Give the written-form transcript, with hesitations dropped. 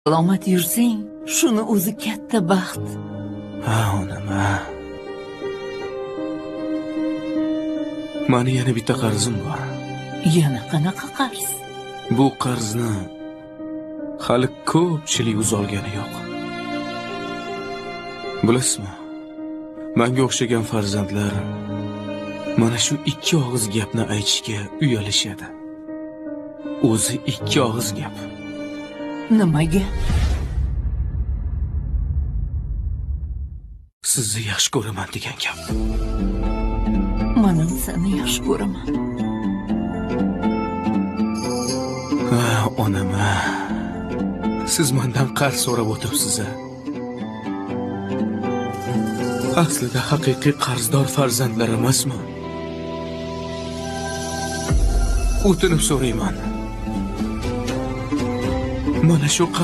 Salomat yursang, shuni o'zi katta baxt. Ha, onam, ha. Mani yana bitta qarzim bor. Yana qanaqa qarz? Bu qarzni hali ko'pchilik uzolgani yo'q. Bilasizmi? Menga o'xshagan farzandlar mana shu ikki og'iz gapni aytishga uyalishadi. O'zi ikki og'iz gap. Nimaga? Sizni yaxshi ko'raman degan gap. Men seni yaxshi ko'raman. Ha, onam, ha. Siz mendan qarz so'rab o'tiribsiz. Aslida haqiqiy qarzdor farzandlar emasmi? O'tinib so'rayman. Mana shu qarz